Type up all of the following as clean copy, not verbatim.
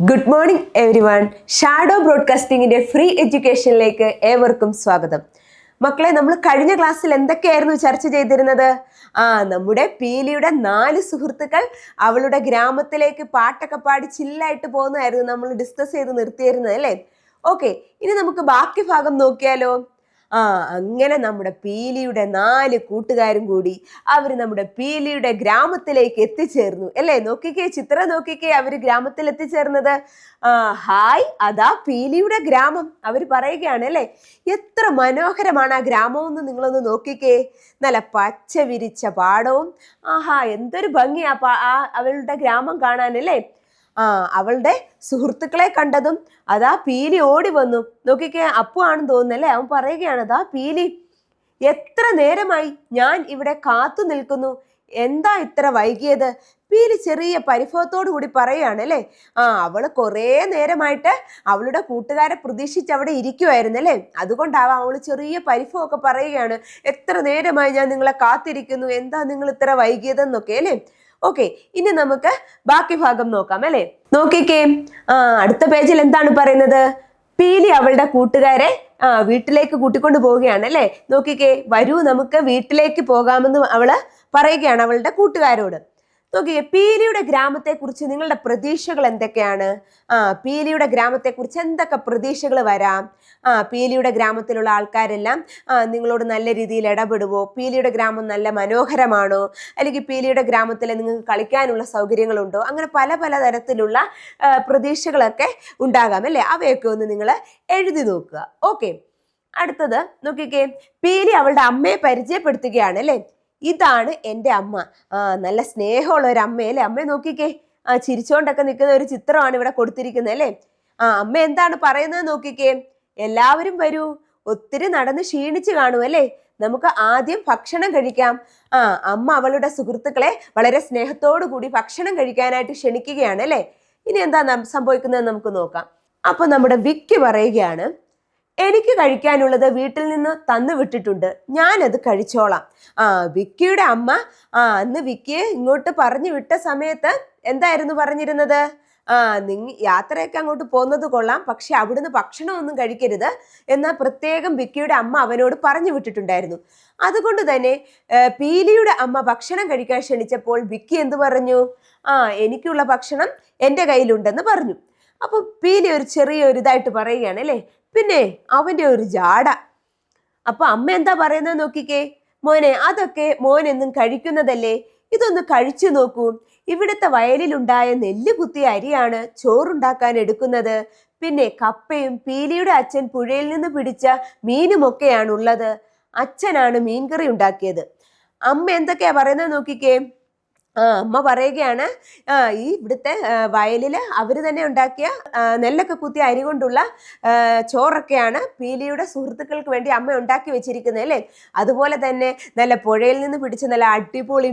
Good morning everyone. Shadow ബ്രോഡ്കാസ്റ്റിംഗിന്റെ free എഡ്യൂക്കേഷനിലേക്ക് ഏവർക്കും സ്വാഗതം. മക്കളെ, നമ്മൾ കഴിഞ്ഞ ക്ലാസ്സിൽ എന്തൊക്കെയായിരുന്നു ചർച്ച ചെയ്തിരുന്നത്? നമ്മുടെ പീലിയുടെ 4 സുഹൃത്തുക്കൾ അവളുടെ ഗ്രാമത്തിലേക്ക് പാട്ടൊക്കെ പാടി ചില്ലായിട്ട് പോകുന്നതായിരുന്നു നമ്മൾ ഡിസ്കസ് ചെയ്ത് നിർത്തിയിരുന്നത് അല്ലേ? ഓക്കെ, ഇനി നമുക്ക് ബാക്കി ഭാഗം നോക്കിയാലോ? അങ്ങനെ നമ്മുടെ പീലിയുടെ 4 കൂട്ടുകാരും കൂടി അവര് നമ്മുടെ പീലിയുടെ ഗ്രാമത്തിലേക്ക് എത്തിച്ചേർന്നു അല്ലേ? നോക്കിക്കേ, ചിത്രം നോക്കിക്കേ, അവര് ഗ്രാമത്തിൽ എത്തിച്ചേർന്നത്. ഹായ്, അതാ പീലിയുടെ ഗ്രാമം. അവര് പറയുകയാണ് അല്ലേ? എത്ര മനോഹരമാണ് ആ ഗ്രാമം എന്ന് നിങ്ങളൊന്ന് നോക്കിക്കേ. നല്ല പച്ച വിരിച്ച പാടവും, എന്തൊരു ഭംഗിയാ അവളുടെ ഗ്രാമം കാണാനല്ലേ? അവളുടെ സുഹൃത്തുക്കളെ കണ്ടതും അതാ പീലി ഓടി വന്നു. നോക്കിക്കേ, അപ്പു ആണെന്ന് തോന്നുന്നല്ലേ? അവൻ പറയുകയാണ്, അതാ പീലി, എത്ര നേരമായി ഞാൻ ഇവിടെ കാത്തു നിൽക്കുന്നു, എന്താ ഇത്ര വൈകിയത്? പീലി ചെറിയ പരിഭവത്തോടു കൂടി പറയുകയാണ് അല്ലേ? അവള് കുറേ നേരമായിട്ട് അവളുടെ കൂട്ടുകാരെ പ്രതീക്ഷിച്ച് അവിടെ ഇരിക്കുമായിരുന്നു അല്ലേ? അതുകൊണ്ടാവാം അവള് ചെറിയ പരിഭവമൊക്കെ പറയുകയാണ്. എത്ര നേരമായി ഞാൻ നിങ്ങളെ കാത്തിരിക്കുന്നു, എന്താ നിങ്ങൾ ഇത്ര വൈകിയതെന്നൊക്കെ അല്ലേ? ഓക്കെ, ഇനി നമുക്ക് ബാക്കി ഭാഗം നോക്കാം അല്ലേ? നോക്കിക്കേ, അടുത്ത പേജിൽ എന്താണ് പറയുന്നത്? പീലി അവളുടെ കൂട്ടുകാരെ വീട്ടിലേക്ക് കൂട്ടിക്കൊണ്ട് പോവുകയാണ് അല്ലേ? നോക്കിക്കേ, വരൂ നമുക്ക് വീട്ടിലേക്ക് പോകാമെന്ന് അവള് പറയുകയാണ് അവളുടെ കൂട്ടുകാരോട്. നോക്കിയേ, പീലിയുടെ ഗ്രാമത്തെ കുറിച്ച് നിങ്ങളുടെ പ്രതീക്ഷകൾ എന്തൊക്കെയാണ്? പീലിയുടെ ഗ്രാമത്തെ കുറിച്ച് എന്തൊക്കെ പ്രതീക്ഷകൾ വരാം? പീലിയുടെ ഗ്രാമത്തിലുള്ള ആൾക്കാരെല്ലാം നിങ്ങളോട് നല്ല രീതിയിൽ ഇടപെടുവോ? പീലിയുടെ ഗ്രാമം നല്ല മനോഹരമാണോ? അല്ലെങ്കിൽ പീലിയുടെ ഗ്രാമത്തിൽ നിങ്ങൾക്ക് കളിക്കാനുള്ള സൗകര്യങ്ങളുണ്ടോ? അങ്ങനെ പല പല തരത്തിലുള്ള പ്രതീക്ഷകളൊക്കെ ഉണ്ടാകാം അല്ലേ? അവയൊക്കെ ഒന്ന് നിങ്ങൾ എഴുതി നോക്കുക. ഓക്കെ, അടുത്തത് നോക്കിക്കേ, പീലി അവളുടെ അമ്മയെ പരിചയപ്പെടുത്തുകയാണ് അല്ലേ? ഇതാണ് എൻ്റെ അമ്മ. നല്ല സ്നേഹമുള്ള ഒരു അമ്മയല്ലേ? അമ്മയെ നോക്കിക്കേ, ചിരിച്ചോണ്ടൊക്കെ നിൽക്കുന്ന ഒരു ചിത്രമാണ് ഇവിടെ കൊടുത്തിരിക്കുന്നത് അല്ലേ? അമ്മ എന്താണ് പറയുന്നത് നോക്കിക്കേ. എല്ലാവരും വരൂ, ഒത്തിരി നടന്ന് ക്ഷീണിച്ച് കാണും അല്ലേ? നമുക്ക് ആദ്യം ഭക്ഷണം കഴിക്കാം. അമ്മ അവളുടെ സുഹൃത്തുക്കളെ വളരെ സ്നേഹത്തോടു കൂടി ഭക്ഷണം കഴിക്കാനായിട്ട് ക്ഷണിക്കുകയാണ് അല്ലേ? ഇനി എന്താ സംഭവിക്കുന്നത് നമുക്ക് നോക്കാം. അപ്പൊ നമ്മുടെ വിക്കി പറയുകയാണ്, എനിക്ക് കഴിക്കാനുള്ളത് വീട്ടിൽ നിന്ന് തന്നു വിട്ടിട്ടുണ്ട്, ഞാനത് കഴിച്ചോളാം. വിക്കിയുടെ അമ്മ അന്ന് വിക്കിയെ ഇങ്ങോട്ട് പറഞ്ഞു വിട്ട സമയത്ത് എന്തായിരുന്നു പറഞ്ഞിരുന്നത്? യാത്രയൊക്കെ അങ്ങോട്ട് പോകുന്നത് കൊള്ളാം, പക്ഷെ അവിടുന്ന് ഭക്ഷണമൊന്നും കഴിക്കരുത് എന്ന് പ്രത്യേകം വിക്കിയുടെ അമ്മ അവനോട് പറഞ്ഞു വിട്ടിട്ടുണ്ടായിരുന്നു. അതുകൊണ്ട് തന്നെ പീലിയുടെ അമ്മ ഭക്ഷണം കഴിക്കാൻ ക്ഷണിച്ചപ്പോൾ വിക്കി എന്ത് പറഞ്ഞു? എനിക്കുള്ള ഭക്ഷണം എൻ്റെ കയ്യിലുണ്ടെന്ന് പറഞ്ഞു. അപ്പൊ പീലി ഒരു ചെറിയൊരു ഇതായിട്ട് പറയുകയാണ് അല്ലേ? പിന്നെ അവന്റെ ഒരു ജാട. അപ്പൊ അമ്മ എന്താ പറയുന്നത് നോക്കിക്കേ, മോനെ, അതൊക്കെ മോനെന്നും കഴിക്കുന്നതല്ലേ, ഇതൊന്ന് കഴിച്ചു നോക്കൂ. ഇവിടുത്തെ വയലിലുണ്ടായ നെല്ല് കുത്തിയ അരിയാണ് ചോറുണ്ടാക്കാൻ എടുക്കുന്നത്. പിന്നെ കപ്പയും പീലിയുടെ അച്ഛൻ പുഴയിൽ നിന്ന് പിടിച്ച മീനുമൊക്കെയാണ് ഉള്ളത്. അച്ഛനാണ് മീൻകറി ഉണ്ടാക്കിയത്. അമ്മ എന്തൊക്കെയാ പറയുന്നത് നോക്കിക്കേ. അമ്മ പറയുകയാണ്, ഈ ഇവിടുത്തെ വയലില് അവര് തന്നെ ഉണ്ടാക്കിയ നെല്ലൊക്കെ കുത്തിയ അരി കൊണ്ടുള്ള ചോറൊക്കെയാണ് പീലിയുടെ സുഹൃത്തുക്കൾക്ക് വേണ്ടി അമ്മ ഉണ്ടാക്കി വെച്ചിരിക്കുന്നത് അല്ലേ? അതുപോലെ തന്നെ നല്ല പുഴയിൽ നിന്ന് പിടിച്ച നല്ല അടിപൊളി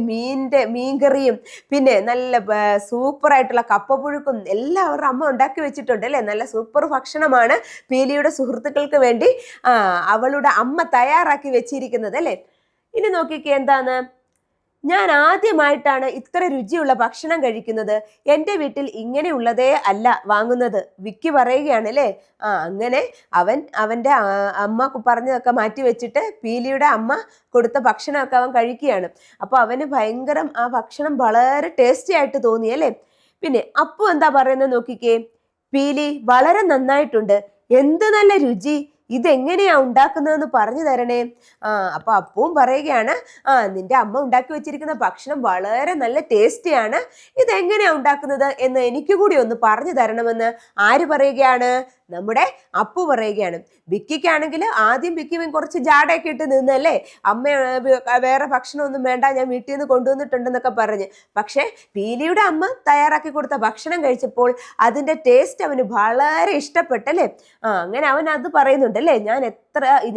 മീൻകറിയും പിന്നെ നല്ല സൂപ്പറായിട്ടുള്ള കപ്പപ്പുഴുക്കും എല്ലാം അവരുടെ അമ്മ ഉണ്ടാക്കി വെച്ചിട്ടുണ്ട് അല്ലേ? നല്ല സൂപ്പർ ഭക്ഷണമാണ് പീലിയുടെ സുഹൃത്തുക്കൾക്ക് വേണ്ടി അവളുടെ അമ്മ തയ്യാറാക്കി വെച്ചിരിക്കുന്നത് അല്ലേ? ഇനി നോക്കിക്കേ, എന്താണ്? ഞാൻ ആദ്യമായിട്ടാണ് ഇത്ര രുചിയുള്ള ഭക്ഷണം കഴിക്കുന്നത്. എൻ്റെ വീട്ടിൽ ഇങ്ങനെയുള്ളതേ അല്ല വാങ്ങുന്നത്, വിക്കി പറയുകയാണ് അല്ലേ? അങ്ങനെ അവൻ്റെ അമ്മ പറഞ്ഞതൊക്കെ മാറ്റി വെച്ചിട്ട് പീലിയുടെ അമ്മ കൊടുത്ത ഭക്ഷണമൊക്കെ അവൻ കഴിക്കുകയാണ്. അപ്പോൾ അവന് ഭയങ്കരം ആ ഭക്ഷണം വളരെ ടേസ്റ്റി ആയിട്ട് തോന്നി അല്ലേ? പിന്നെ അപ്പു എന്താ പറയുന്നത് നോക്കിക്കേ. പീലി, വളരെ നന്നായിട്ടുണ്ട്, എന്ത് നല്ല രുചി, ഇതെങ്ങനെയാ ഉണ്ടാക്കുന്നതെന്ന് പറഞ്ഞു തരണേ. അപ്പൊ അപ്പവും പറയുകയാണ്, നിന്റെ അമ്മ ഉണ്ടാക്കി വെച്ചിരിക്കുന്ന ഭക്ഷണം വളരെ നല്ല ടേസ്റ്റിയാണ്, ഇതെങ്ങനെയാ ഉണ്ടാക്കുന്നത് എന്ന് എനിക്ക് കൂടി ഒന്ന് പറഞ്ഞു തരണമെന്ന് ആര് പറയുകയാണ്? നമ്മുടെ അപ്പു പറയുകയാണ്. വിക്കിക്കാണെങ്കിൽ ആദ്യം വിക്കി കുറച്ച് ജാടയൊക്കെ ഇട്ട് നിന്നല്ലേ, അമ്മ വേറെ ഭക്ഷണമൊന്നും വേണ്ട, ഞാൻ വീട്ടിൽ നിന്ന് കൊണ്ടുവന്നിട്ടുണ്ടെന്നൊക്കെ പറഞ്ഞ്. പക്ഷെ പീലിയുടെ അമ്മ തയ്യാറാക്കി കൊടുത്ത ഭക്ഷണം കഴിച്ചപ്പോൾ അതിന്റെ ടേസ്റ്റ് അവന് വളരെ ഇഷ്ടപ്പെട്ടല്ലേ? അങ്ങനെ അവൻ അത് പറയുന്നുണ്ട് അല്ലേ?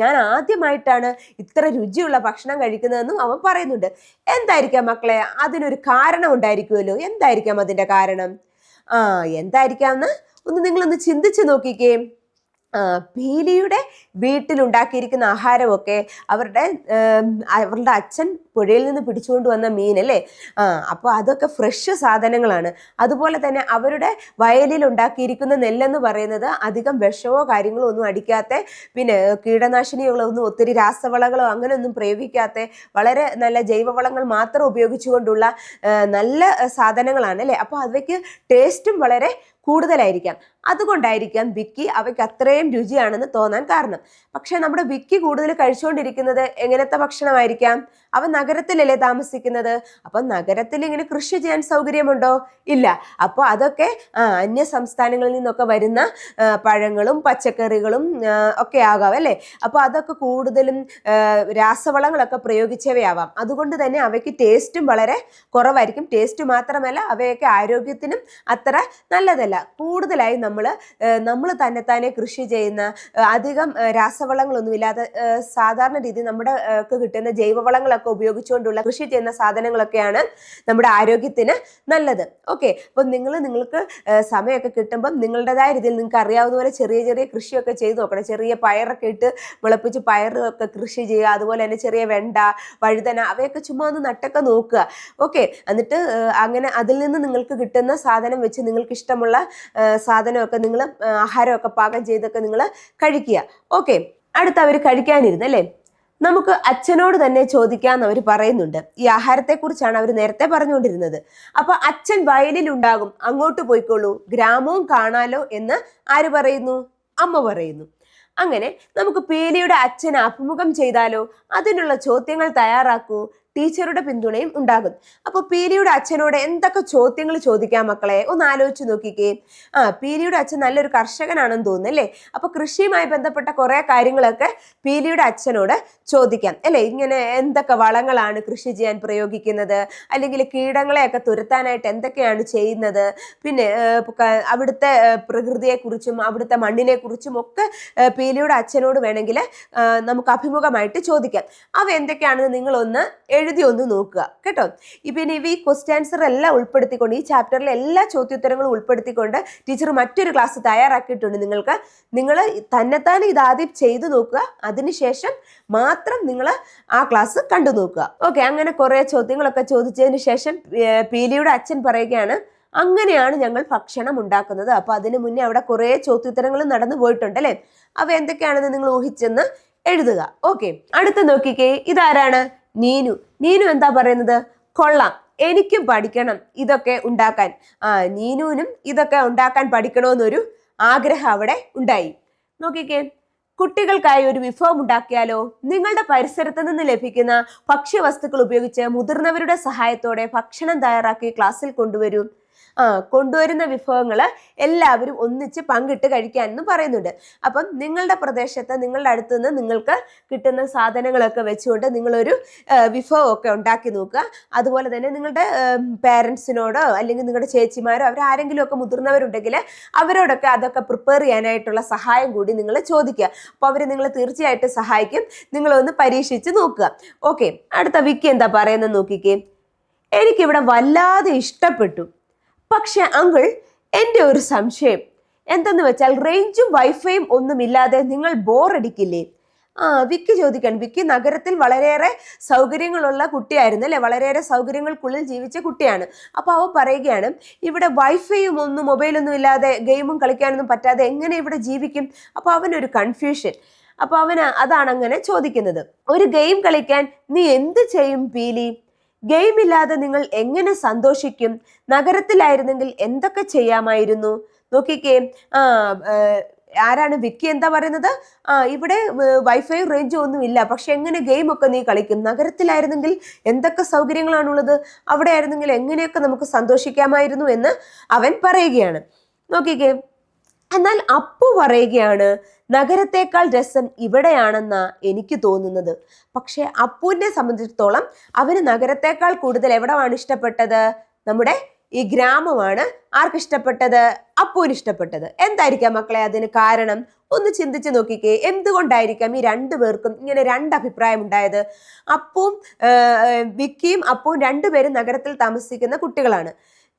ഞാൻ ആദ്യമായിട്ടാണ് ഇത്ര രുചിയുള്ള ഭക്ഷണം കഴിക്കുന്നതെന്നും അവൻ പറയുന്നുണ്ട്. എന്തായിരിക്കാം മക്കളെ? അതിനൊരു കാരണം ഉണ്ടായിരിക്കുമല്ലോ. എന്തായിരിക്കാം അതിന്റെ കാരണം? എന്തായിരിക്കാമെന്ന് നിങ്ങളൊന്ന് ചിന്തിച്ചു നോക്കിക്കേ. പീലിയുടെ വീട്ടിലുണ്ടാക്കിയിരിക്കുന്ന ആഹാരമൊക്കെ അവരുടെ അച്ഛൻ പുഴയിൽ നിന്ന് പിടിച്ചുകൊണ്ട് വന്ന മീൻ അല്ലേ, അപ്പോൾ അതൊക്കെ ഫ്രഷ് സാധനങ്ങളാണ്. അതുപോലെ തന്നെ അവരുടെ വയലിൽ ഉണ്ടാക്കിയിരിക്കുന്ന നെല്ലെന്ന് പറയുന്നത് അധികം വിഷമോ കാര്യങ്ങളോ ഒന്നും അടിക്കാത്ത, പിന്നെ കീടനാശിനികളോ ഒന്നും ഒത്തിരി രാസവളങ്ങളോ അങ്ങനെയൊന്നും പ്രയോഗിക്കാത്ത വളരെ നല്ല ജൈവവളങ്ങൾ മാത്രം ഉപയോഗിച്ചുകൊണ്ടുള്ള നല്ല സാധനങ്ങളാണ് അല്ലേ. അപ്പോൾ അവയ്ക്ക് ടേസ്റ്റും വളരെ കൂടുതലായിരിക്കാം. അതുകൊണ്ടായിരിക്കാം വിക്കി അവയ്ക്ക് അത്രയും രുചിയാണെന്ന് തോന്നാൻ കാരണം. പക്ഷെ നമ്മുടെ വിക്കി കൂടുതൽ കഴിച്ചുകൊണ്ടിരിക്കുന്നത് എങ്ങനത്തെ ഭക്ഷണമായിരിക്കാം? അവൻ നഗരത്തിലല്ലേ താമസിക്കുന്നത്. അപ്പൊ നഗരത്തിൽ ഇങ്ങനെ കൃഷി ചെയ്യാൻ സൗകര്യമുണ്ടോ? ഇല്ല. അപ്പോൾ അതൊക്കെ അന്യ സംസ്ഥാനങ്ങളിൽ നിന്നൊക്കെ വരുന്ന പഴങ്ങളും പച്ചക്കറികളും ഒക്കെ ആകാം അല്ലേ. അപ്പോൾ അതൊക്കെ കൂടുതലും രാസവളങ്ങളൊക്കെ പ്രയോഗിച്ചവയാവാം. അതുകൊണ്ട് തന്നെ അവയ്ക്ക് ടേസ്റ്റും വളരെ കുറവായിരിക്കും. ടേസ്റ്റ് മാത്രമല്ല, അവയൊക്കെ ആരോഗ്യത്തിനും അത്ര നല്ലതല്ല. കൂടുതലായി നമ്മൾ തന്നെത്താനെ കൃഷി ചെയ്യുന്ന അധികം രാസവളങ്ങളൊന്നുമില്ലാതെ സാധാരണ രീതി നമ്മുടെ കിട്ടുന്ന ജൈവവളങ്ങളൊക്കെ ഉപയോഗിച്ചുകൊണ്ടുള്ള കൃഷി ചെയ്യുന്ന സാധനങ്ങളൊക്കെയാണ് നമ്മുടെ ആരോഗ്യത്തിന് നല്ലത്. ഓക്കെ, അപ്പം നിങ്ങൾക്ക് സമയമൊക്കെ കിട്ടുമ്പം നിങ്ങളുടേതായ രീതിയിൽ നിങ്ങൾക്ക് അറിയാവുന്ന പോലെ ചെറിയ ചെറിയ കൃഷിയൊക്കെ ചെയ്ത് നോക്കണം. ചെറിയ പയറൊക്കെ ഇട്ട് മുളപ്പിച്ച് പയറൊക്കെ കൃഷി ചെയ്യുക. അതുപോലെ തന്നെ ചെറിയ വെണ്ട, വഴുതന അവയൊക്കെ ചുമ്മാ ഒന്ന് നട്ടൊക്കെ നോക്കുക. ഓക്കെ, എന്നിട്ട് അങ്ങനെ അതിൽ നിന്ന് നിങ്ങൾക്ക് കിട്ടുന്ന സാധനം വെച്ച് നിങ്ങൾക്ക് ഇഷ്ടമുള്ള സാധനമൊക്കെ നിങ്ങൾ ആഹാരമൊക്കെ പാകം ചെയ്തൊക്കെ നിങ്ങൾ കഴിക്കുക. ഓക്കെ, അടുത്ത് അവർ കഴിക്കാനിരുന്നു അല്ലേ. നമുക്ക് അച്ഛനോട് തന്നെ ചോദിക്കാമെന്ന് അവർ പറയുന്നുണ്ട്. ഈ ആഹാരത്തെക്കുറിച്ചാണ് അവർ നേരത്തെ പറഞ്ഞുകൊണ്ടിരുന്നത്. അപ്പൊ അച്ഛൻ വയലിൽ ഉണ്ടാകും, അങ്ങോട്ട് പോയിക്കോളൂ, ഗ്രാമവും കാണാലോ എന്ന് ആര് പറയുന്നു? അമ്മ പറയുന്നു. അങ്ങനെ നമുക്ക് പീലിയുടെ അച്ഛനെ അഭിമുഖം ചെയ്താലോ? അതിനുള്ള ചോദ്യങ്ങൾ തയ്യാറാക്കൂ. ടീച്ചറുടെ പിന്തുണയും ഉണ്ടാകും. അപ്പോൾ പീലിയുടെ അച്ഛനോട് എന്തൊക്കെ ചോദ്യങ്ങൾ ചോദിക്കാം മക്കളെ? ഒന്ന് ആലോചിച്ച് നോക്കിക്കേ. പീലിയുടെ അച്ഛൻ നല്ലൊരു കർഷകനാണെന്ന് തോന്നുന്നു അല്ലേ. അപ്പൊ കൃഷിയുമായി ബന്ധപ്പെട്ട കുറെ കാര്യങ്ങളൊക്കെ പീലിയുടെ അച്ഛനോട് ചോദിക്കാം അല്ലേ. ഇങ്ങനെ എന്തൊക്കെ വളങ്ങളാണ് കൃഷി ചെയ്യാൻ പ്രയോഗിക്കുന്നത്, അല്ലെങ്കിൽ കീടങ്ങളെയൊക്കെ തുരത്താനായിട്ട് എന്തൊക്കെയാണ് ചെയ്യുന്നത്, പിന്നെ അവിടുത്തെ പ്രകൃതിയെക്കുറിച്ചും അവിടുത്തെ മണ്ണിനെ കുറിച്ചും ഒക്കെ പീലിയുടെ അച്ഛനോട് വേണമെങ്കിൽ നമുക്ക് അഭിമുഖമായിട്ട് ചോദിക്കാം. അവ എന്തൊക്കെയാണെന്ന് നിങ്ങളൊന്ന് എഴുതി ഒന്ന് നോക്കുക കേട്ടോ. പിന്നെ ഈ ക്വസ്റ്റ്യൻ ആൻസർ എല്ലാം ഉൾപ്പെടുത്തിക്കൊണ്ട്, ഈ ചാപ്റ്ററിലെ എല്ലാ ചോദ്യോത്തരങ്ങളും ഉൾപ്പെടുത്തിക്കൊണ്ട് ടീച്ചർ മറ്റൊരു ക്ലാസ് തയ്യാറാക്കിയിട്ടുണ്ട്. നിങ്ങൾ തന്നെത്താനെ ഇതാദ്യം ചെയ്തു നോക്കുക, അതിനുശേഷം മാത്രം നിങ്ങൾ ആ ക്ലാസ് കണ്ടു നോക്കുക. ഓക്കെ, അങ്ങനെ കുറെ ചോദ്യങ്ങളൊക്കെ ചോദിച്ചതിന് ശേഷം പീലിയുടെ അച്ഛൻ പറയുകയാണ്, അങ്ങനെയാണ് ഞങ്ങൾ ഭക്ഷണം ഉണ്ടാക്കുന്നത്. അപ്പൊ അതിനു മുന്നേ അവിടെ കുറെ ചോദ്യോത്തരങ്ങൾ നടന്നു പോയിട്ടുണ്ട് അല്ലേ. അവ എന്തൊക്കെയാണെന്ന് നിങ്ങൾ ഊഹിച്ചെന്ന് എഴുതുക. ഓക്കെ, അടുത്ത് നോക്കിക്കേ, ഇതാരാണ്? നീനു എന്താ പറയുന്നത്? കൊള്ളാം, എനിക്കും പഠിക്കണം ഇതൊക്കെ ഉണ്ടാക്കാൻ. നീനുവിനും ഇതൊക്കെ ഉണ്ടാക്കാൻ പഠിക്കണമെന്നൊരു ആഗ്രഹം അവിടെ ഉണ്ടായി. നോക്കിക്കേ, കുട്ടികൾക്കായി ഒരു വിഭവം ഉണ്ടാക്കിയാലോ? നിങ്ങളുടെ പരിസരത്ത് നിന്ന് ലഭിക്കുന്ന ഭക്ഷ്യവസ്തുക്കൾ ഉപയോഗിച്ച് മുതിർന്നവരുടെ സഹായത്തോടെ ഭക്ഷണം തയ്യാറാക്കി ക്ലാസ്സിൽ കൊണ്ടുവരൂ. കൊണ്ടുവരുന്ന വിഭവങ്ങൾ എല്ലാവരും ഒന്നിച്ച് പങ്കിട്ട് കഴിക്കാനെന്ന് പറയുന്നുണ്ട്. അപ്പം നിങ്ങളുടെ പ്രദേശത്ത് നിങ്ങളുടെ അടുത്ത് നിന്ന് നിങ്ങൾക്ക് കിട്ടുന്ന സാധനങ്ങളൊക്കെ വെച്ചുകൊണ്ട് നിങ്ങളൊരു വിഭവമൊക്കെ ഉണ്ടാക്കി നോക്കുക. അതുപോലെ തന്നെ നിങ്ങളുടെ പേരൻസിനോടോ അല്ലെങ്കിൽ നിങ്ങളുടെ ചേച്ചിമാരോ അവരാരെങ്കിലും ഒക്കെ മുതിർന്നവരുണ്ടെങ്കിൽ അവരോടൊക്കെ അതൊക്കെ പ്രിപ്പയർ ചെയ്യാനായിട്ടുള്ള സഹായം കൂടി നിങ്ങൾ ചോദിക്കുക. അപ്പോൾ അവർ നിങ്ങളെ തീർച്ചയായിട്ടും സഹായിക്കും. നിങ്ങളൊന്ന് പരീക്ഷിച്ച് നോക്കുക. ഓക്കെ, അടുത്ത വിക്കി എന്താ പറയുന്നത് നോക്കിക്കേ. എനിക്കിവിടെ വല്ലാതെ ഇഷ്ടപ്പെട്ടു. പക്ഷെ അങ്കിൾ, എൻ്റെ ഒരു സംശയം എന്തെന്ന് വെച്ചാൽ റേഞ്ചും വൈഫൈയും ഒന്നുമില്ലാതെ നിങ്ങൾ ബോറടിക്കില്ലേ? വിക്കി ചോദിക്കാൻ. വിക്കി നഗരത്തിൽ വളരെയേറെ സൗകര്യങ്ങളുള്ള കുട്ടിയായിരുന്നു അല്ലെ, വളരെയേറെ സൗകര്യങ്ങൾക്കുള്ളിൽ ജീവിച്ച കുട്ടിയാണ്. അപ്പൊ അവ പറയുകയാണ്, ഇവിടെ വൈഫൈയും ഒന്നും മൊബൈലൊന്നും ഇല്ലാതെ ഗെയിമും കളിക്കാനൊന്നും പറ്റാതെ എങ്ങനെ ഇവിടെ ജീവിക്കും? അപ്പൊ അവനൊരു കൺഫ്യൂഷൻ. അപ്പൊ അതാണ് അങ്ങനെ ചോദിക്കുന്നത്. ഒരു ഗെയിം കളിക്കാൻ നീ എന്ത് ചെയ്യും പീലി? ഗെയിം ഇല്ലാതെ നിങ്ങൾ എങ്ങനെ സന്തോഷിക്കും? നഗരത്തിലായിരുന്നെങ്കിൽ എന്തൊക്കെ ചെയ്യാമായിരുന്നു? നോക്കിക്കേ, ആരാണ് വിക്കി എന്താ പറയുന്നത്? ഇവിടെ വൈഫൈ റേഞ്ചും ഒന്നും ഇല്ല, പക്ഷെ എങ്ങനെ ഗെയിം ഒക്കെ നീ കളിക്കും? നഗരത്തിലായിരുന്നെങ്കിൽ എന്തൊക്കെ സൗകര്യങ്ങളാണുള്ളത്, അവിടെ ആയിരുന്നെങ്കിൽ എങ്ങനെയൊക്കെ നമുക്ക് സന്തോഷിക്കാമായിരുന്നു എന്ന് അവൻ പറയുകയാണ്. നോക്കിക്കേ, എന്നാൽ അപ്പു പറയുകയാണ്, നഗരത്തേക്കാൾ രസം ഇവിടെയാണെന്നാ എനിക്ക് തോന്നുന്നത്. പക്ഷെ അപ്പുവിനെ സംബന്ധിച്ചിടത്തോളം അവന് നഗരത്തേക്കാൾ കൂടുതൽ എവിടെയാണ് ഇഷ്ടപ്പെട്ടത്? നമ്മുടെ ഈ ഗ്രാമമാണ് ആർക്കിഷ്ടപ്പെട്ടത്? അപ്പുവിന് ഇഷ്ടപ്പെട്ടത്. എന്തായിരിക്കാം മക്കളെ അതിന് കാരണം? ഒന്ന് ചിന്തിച്ചു നോക്കിക്കേ. എന്തുകൊണ്ടായിരിക്കാം ഈ രണ്ടു പേർക്കും ഇങ്ങനെ രണ്ട് അഭിപ്രായം ഉണ്ടായത്? വിക്കിയും അപ്പുവും രണ്ടുപേരും നഗരത്തിൽ താമസിക്കുന്ന കുട്ടികളാണ്.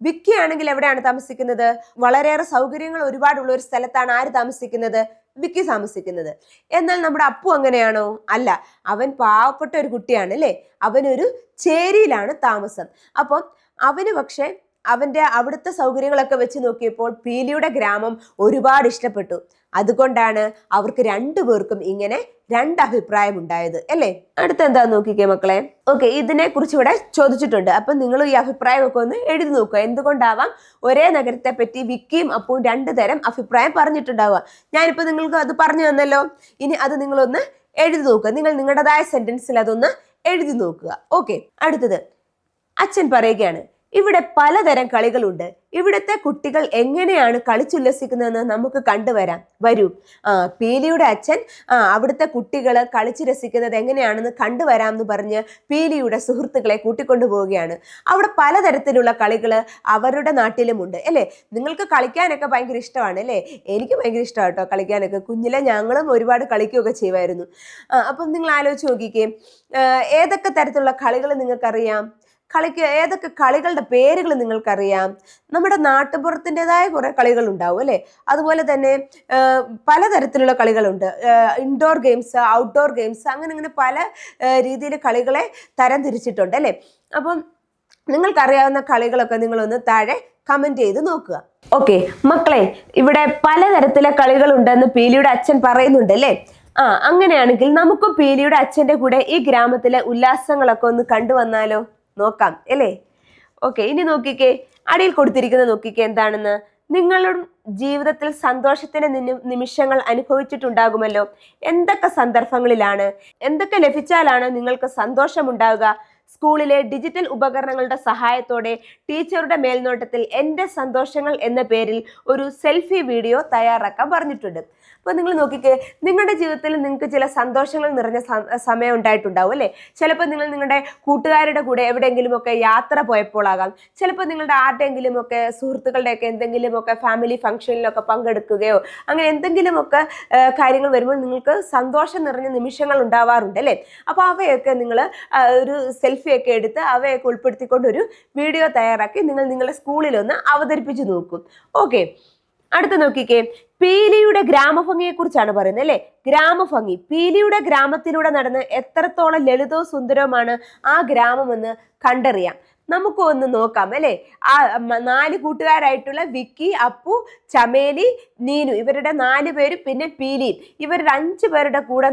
വിക്കി ആണെങ്കിൽ എവിടെയാണ് താമസിക്കുന്നത്? വളരെയേറെ സൗകര്യങ്ങൾ ഒരുപാടുള്ള ഒരു സ്ഥലത്താണ് ആര് താമസിക്കുന്നത്? വിക്കി താമസിക്കുന്നത്. എന്നാൽ നമ്മുടെ അപ്പു അങ്ങനെയാണോ? അല്ല, അവൻ പാവപ്പെട്ട ഒരു കുട്ടിയാണ് അല്ലേ. അവനൊരു ചേരിയിലാണ് താമസം. അപ്പം അവന് പക്ഷെ അവന്റെ അവിടുത്തെ സൗകര്യങ്ങളൊക്കെ വെച്ച് നോക്കിയപ്പോൾ പീലിയുടെ ഗ്രാമം ഒരുപാട് ഇഷ്ടപ്പെട്ടു. അതുകൊണ്ടാണ് അവർക്ക് രണ്ടുപേർക്കും ഇങ്ങനെ രണ്ടഭിപ്രായം ഉണ്ടായത് അല്ലേ. അടുത്ത എന്താന്ന് നോക്കിക്കേ മക്കളെ. ഓക്കെ, ഇതിനെ കുറിച്ച് ഇവിടെ ചോദിച്ചിട്ടുണ്ട്. അപ്പൊ നിങ്ങൾ ഈ അഭിപ്രായമൊക്കെ ഒന്ന് എഴുതി നോക്കുക. എന്തുകൊണ്ടാവാം ഒരേ നഗരത്തെ പറ്റി വിക്കിയും അപ്പവും രണ്ടു തരം അഭിപ്രായം പറഞ്ഞിട്ടുണ്ടാവുക. ഞാനിപ്പോ നിങ്ങൾക്ക് അത് പറഞ്ഞു തന്നല്ലോ. ഇനി അത് നിങ്ങളൊന്ന് എഴുതി നോക്കുക. നിങ്ങൾ നിങ്ങളുടേതായ സെന്റൻസിൽ അതൊന്ന് എഴുതി നോക്കുക. ഓക്കെ, അടുത്തത് അച്ഛൻ പറയുകയാണ്, ഇവിടെ പലതരം കളികളുണ്ട്. ഇവിടുത്തെ കുട്ടികൾ എങ്ങനെയാണ് കളിച്ചുല്ലസിക്കുന്നതെന്ന് നമുക്ക് കണ്ടുവരാം. വരൂ. പീലിയുടെ അച്ഛൻ അവിടുത്തെ കുട്ടികൾ കളിച്ചു രസിക്കുന്നത് എങ്ങനെയാണെന്ന് കണ്ടുവരാം എന്ന് പറഞ്ഞ് പീലിയുടെ സുഹൃത്തുക്കളെ കൂട്ടിക്കൊണ്ടു പോവുകയാണ്. അവിടെ പലതരത്തിലുള്ള കളികൾ അവരുടെ നാട്ടിലുമുണ്ട് അല്ലേ. നിങ്ങൾക്ക് കളിക്കാനൊക്കെ ഭയങ്കര ഇഷ്ടമാണ് അല്ലേ. എനിക്ക് ഭയങ്കര ഇഷ്ടമാണ് കേട്ടോ കളിക്കാനൊക്കെ. കുഞ്ഞിലെ ഞങ്ങളും ഒരുപാട് കളിക്കുകയൊക്കെ ചെയ്യുമായിരുന്നു. അപ്പം നിങ്ങൾ ആലോചിച്ച് നോക്കിക്കേ, ഏതൊക്കെ തരത്തിലുള്ള കളികൾ നിങ്ങൾക്കറിയാം? ഏതൊക്കെ കളികളുടെ പേരുകൾ നിങ്ങൾക്കറിയാം? നമ്മുടെ നാട്ടുപുറത്തിൻ്റെതായ കുറെ കളികൾ ഉണ്ടാവും അല്ലേ. അതുപോലെ തന്നെ പലതരത്തിലുള്ള കളികളുണ്ട്. ഇൻഡോർ ഗെയിംസ്, ഔട്ട്ഡോർ ഗെയിംസ്, അങ്ങനെ പല രീതിയിൽ കളികളെ തരം തിരിച്ചിട്ടുണ്ട് അല്ലേ. അപ്പം നിങ്ങൾക്കറിയാവുന്ന കളികളൊക്കെ നിങ്ങളൊന്ന് താഴെ കമന്റ് ചെയ്ത് നോക്കുക. ഓക്കെ മക്കളെ, ഇവിടെ പലതരത്തിലെ കളികളുണ്ടെന്ന് പീലിയുടെ അച്ഛൻ പറയുന്നുണ്ട് അല്ലേ. അങ്ങനെയാണെങ്കിൽ നമുക്കും പീലിയുടെ അച്ഛൻ്റെ കൂടെ ഈ ഗ്രാമത്തിലെ ഉല്ലാസങ്ങളൊക്കെ ഒന്ന് കണ്ടുവന്നാലോ? നോക്കാം അല്ലേ. ഓക്കെ, ഇനി നോക്കിക്കേ, അടിയിൽ കൊടുത്തിരിക്കുന്നത് നോക്കിക്കേ എന്താണെന്ന്. നിങ്ങളുടെ ജീവിതത്തിൽ സന്തോഷത്തിന്റെ നിമിഷങ്ങൾ അനുഭവിച്ചിട്ടുണ്ടാകുമല്ലോ. എന്തൊക്കെ സന്ദർഭങ്ങളിലാണ്, എന്തൊക്കെ ലഭിച്ചാലാണ് നിങ്ങൾക്ക് സന്തോഷമുണ്ടാവുക? സ്കൂളിലെ ഡിജിറ്റൽ ഉപകരണങ്ങളുടെ സഹായത്തോടെ ടീച്ചറുടെ മേൽനോട്ടത്തിൽ എൻ്റെ സന്തോഷങ്ങൾ എന്ന പേരിൽ ഒരു സെൽഫി വീഡിയോ തയ്യാറാക്കാൻ പറഞ്ഞിട്ടുണ്ട്. അപ്പോൾ നിങ്ങൾ നോക്കിക്കേ, നിങ്ങളുടെ ജീവിതത്തിൽ നിങ്ങൾക്ക് ചില സന്തോഷങ്ങൾ നിറഞ്ഞ സമയം ഉണ്ടായിട്ടുണ്ടാവും അല്ലേ. ചിലപ്പോൾ നിങ്ങൾ നിങ്ങളുടെ കൂട്ടുകാരുടെ കൂടെ എവിടെയെങ്കിലുമൊക്കെ യാത്ര പോയപ്പോഴാകാം. ചിലപ്പോൾ നിങ്ങളുടെ ആരുടെയെങ്കിലുമൊക്കെ സുഹൃത്തുക്കളുടെയൊക്കെ എന്തെങ്കിലുമൊക്കെ ഫാമിലി ഫംഗ്ഷനിലൊക്കെ പങ്കെടുക്കുകയോ അങ്ങനെ എന്തെങ്കിലുമൊക്കെ കാര്യങ്ങൾ വരുമ്പോൾ നിങ്ങൾക്ക് സന്തോഷം നിറഞ്ഞ നിമിഷങ്ങൾ ഉണ്ടാവാറുണ്ട് അല്ലേ. അപ്പോൾ അവയൊക്കെ നിങ്ങൾ ഒരു സെൽഫിയൊക്കെ എടുത്ത് അവയൊക്കെ ഉൾപ്പെടുത്തിക്കൊണ്ട് ഒരു വീഡിയോ തയ്യാറാക്കി നിങ്ങൾ നിങ്ങളുടെ സ്കൂളിലൊന്ന് അവതരിപ്പിച്ച് നോക്കും. ഓക്കെ, അടുത്ത നോക്കിക്കേ, പീലിയുടെ ഗ്രാമഭംഗിയെ കുറിച്ചാണ് പറയുന്നത് അല്ലെ. ഗ്രാമഭംഗി, പീലിയുടെ ഗ്രാമത്തിലൂടെ നടന്ന് എത്രത്തോളം ലളിതവും സുന്ദരവുമാണ് ആ ഗ്രാമമെന്ന് കണ്ടറിയാം. നമുക്ക് ഒന്ന് നോക്കാം അല്ലെ. ആ 4 കൂട്ടുകാരായിട്ടുള്ള വിക്കി, അപ്പു, ചമേലി, നീനു, ഇവരുടെ 4 പേരും പിന്നെ പീലിയും, ഇവരുടെ 5 പേരുടെ കൂടെ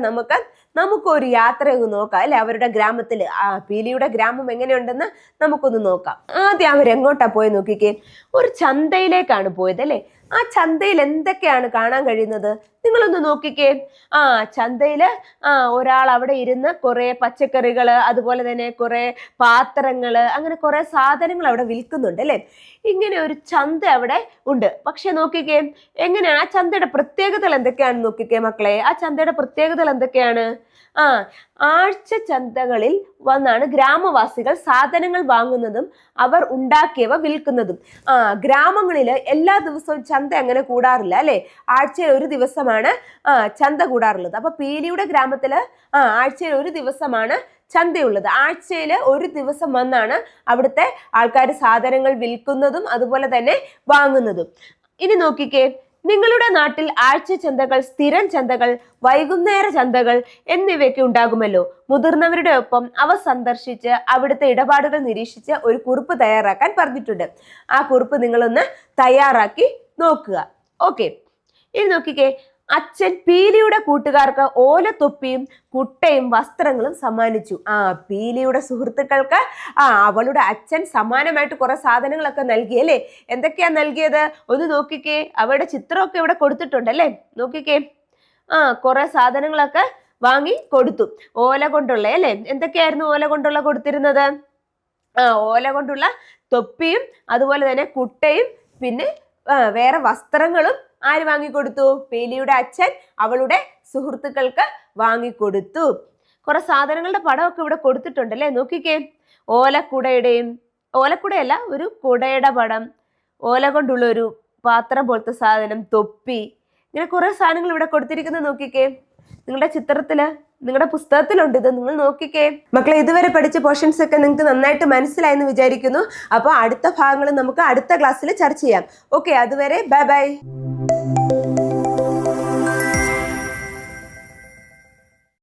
നമുക്കൊരു യാത്ര ഒന്ന് നോക്കാം അല്ലെ. അവരുടെ ഗ്രാമത്തിൽ പീലിയുടെ ഗ്രാമം എങ്ങനെയുണ്ടെന്ന് നമുക്കൊന്ന് നോക്കാം. ആദ്യം അവരെങ്ങോട്ടാ പോയി നോക്കിക്കേ, ഒരു ചന്തയിലേക്കാണ് പോയത് അല്ലെ. ആ ചന്തയിൽ എന്തൊക്കെയാണ് കാണാൻ കഴിയുന്നത്? നിങ്ങളൊന്ന് നോക്കിക്കേ. ചന്തയില് ഒരാൾ അവിടെ ഇരുന്ന് കുറെ പച്ചക്കറികള്, അതുപോലെ തന്നെ കുറെ പാത്രങ്ങള്, അങ്ങനെ കുറെ സാധനങ്ങൾ അവിടെ വിൽക്കുന്നുണ്ട് അല്ലെ. ഇങ്ങനെ ഒരു ചന്ത അവിടെ ഉണ്ട്. പക്ഷെ നോക്കിക്കേ, എങ്ങനെയാണ് ആ ചന്തയുടെ പ്രത്യേകതകൾ എന്തൊക്കെയാണെന്ന് നോക്കിക്കേ മക്കളെ. ആ ചന്തയുടെ പ്രത്യേകതകൾ എന്തൊക്കെയാണ്? ആഴ്ച ചന്തകളിൽ വന്നാണ് ഗ്രാമവാസികൾ സാധനങ്ങൾ വാങ്ങുന്നതും അവർ ഉണ്ടാക്കിയവ വിൽക്കുന്നതും. ഗ്രാമങ്ങളില് എല്ലാ ദിവസവും ചന്ത അങ്ങനെ കൂടാറില്ല അല്ലെ. ആഴ്ചയിൽ ഒരു ദിവസമാണ് ചന്ത കൂടാറുള്ളത്. അപ്പൊ പീലിയുടെ ഗ്രാമത്തില് ആഴ്ചയിൽ ഒരു ദിവസമാണ് ചന്തയുള്ളത്. ആഴ്ചയിൽ ഒരു ദിവസം വന്നാണ് അവിടുത്തെ ആൾക്കാർ സാധനങ്ങൾ വിൽക്കുന്നതും അതുപോലെ തന്നെ വാങ്ങുന്നതും. ഇനി നോക്കിക്കേ, നിങ്ങളുടെ നാട്ടിൽ ആഴ്ച ചന്തകൾ, സ്ഥിരം ചന്തകൾ, വൈകുന്നേര ചന്തകൾ എന്നിവയൊക്കെ ഉണ്ടാകുമല്ലോ. മുതിർന്നവരുടെ ഒപ്പം അവ സന്ദർശിച്ച് അവിടുത്തെ ഇടപാടുകൾ നിരീക്ഷിച്ച് ഒരു കുറിപ്പ് തയ്യാറാക്കാൻ പറഞ്ഞിട്ടുണ്ട്. ആ കുറിപ്പ് നിങ്ങളൊന്ന് തയ്യാറാക്കി നോക്കുക. ഓക്കെ, ഇനി നോക്കിക്കേ, അച്ഛൻ പീലിയുടെ കൂട്ടുകാർക്ക് ഓലത്തൊപ്പിയും കുട്ടയും വസ്ത്രങ്ങളും സമ്മാനിച്ചു. പീലിയുടെ സുഹൃത്തുക്കൾക്ക് അവളുടെ അച്ഛൻ സമ്മാനമായിട്ട് കുറെ സാധനങ്ങളൊക്കെ നൽകി അല്ലേ. എന്തൊക്കെയാ നൽകിയത്? ഒന്ന് നോക്കിക്കേ, അവരുടെ ചിത്രമൊക്കെ ഇവിടെ കൊടുത്തിട്ടുണ്ടല്ലേ. നോക്കിക്കേ, കുറെ സാധനങ്ങളൊക്കെ വാങ്ങി കൊടുത്തു. ഓല കൊണ്ടുള്ള അല്ലേ. എന്തൊക്കെയായിരുന്നു ഓല കൊണ്ടുള്ള കൊടുത്തിരുന്നത്? ഓല കൊണ്ടുള്ള തൊപ്പിയും അതുപോലെ തന്നെ കുട്ടയും പിന്നെ വേറെ വസ്ത്രങ്ങളും ആര് വാങ്ങിക്കൊടുത്തു? പീലിയുടെ അച്ഛൻ അവളുടെ സുഹൃത്തുക്കൾക്ക് വാങ്ങിക്കൊടുത്തു. കുറെ സാധനങ്ങളുടെ പടമൊക്കെ ഇവിടെ കൊടുത്തിട്ടുണ്ടല്ലേ. നോക്കിക്കേ, ഓലക്കുടയല്ല, ഒരു കുടയുടെ പടം, ഓല കൊണ്ടുള്ള ഒരു പാത്രം പോലത്തെ സാധനം, തൊപ്പി, ഇങ്ങനെ കുറെ സാധനങ്ങൾ ഇവിടെ കൊടുത്തിരിക്കുന്നത് നോക്കിക്കേ. നിങ്ങളുടെ ചിത്രത്തില്, നിങ്ങളുടെ പുസ്തകത്തിലുണ്ട് ഇത്. നിങ്ങൾ നോക്കിക്കേ മക്കളെ. ഇതുവരെ പഠിച്ച പോർഷൻസ് ഒക്കെ നിങ്ങൾക്ക് നന്നായിട്ട് മനസ്സിലായെന്ന് വിചാരിക്കുന്നു. അപ്പോൾ അടുത്ത ഭാഗങ്ങൾ നമുക്ക് അടുത്ത ക്ലാസ്സിൽ ചർച്ച ചെയ്യാം. ഓക്കെ, അതുവരെ ബൈ ബൈ.